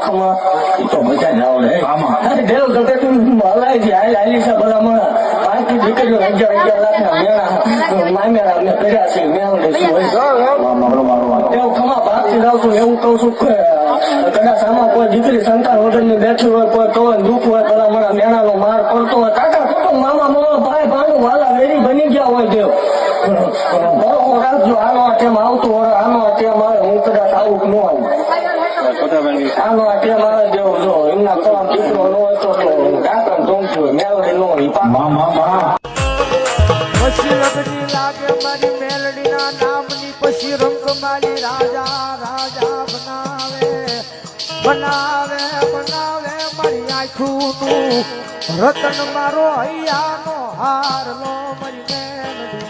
ખમા તો મજા જ આવડે આમાં ઢેલ કરતે તું હલાય છે હાલી છે ભલામાં 5 થી દીકરીઓ 11 લાખના મેળા મામેરા અમને કર્યા છે મેળા શું હોય એવું ખમા ભાગથી જાવ છું એવું કહું છું કદાચ આમાં કોઈ દીકરી સંતાન વગરની બેઠી હોય કોઈ કવન દુઃખ હોય પેલા મારા મેળાનો માર પડતો હોય કાકા કુટુંબ મામા મામા ભાઈ ભાણું વાલા વેરી બની ગયા હોય દેવ બરોબર રાખજો આનો આ ટેમ આવતું હોય આનો આ ટેમ આવે હું કદાચ આવું ન આવું આનો આ ટેમ આવે દેવ જો એમના કલામ દીકરો ન હોય તો કાકા જોમતું મેળવી ન હોય પછી રગડી લાગે મારી મેલડીના નામની પછી રંગમાલી રાજા રાજા બનાવે મારી આંખું રતન મારો હૈયાનો હાર લો મારી મેલડી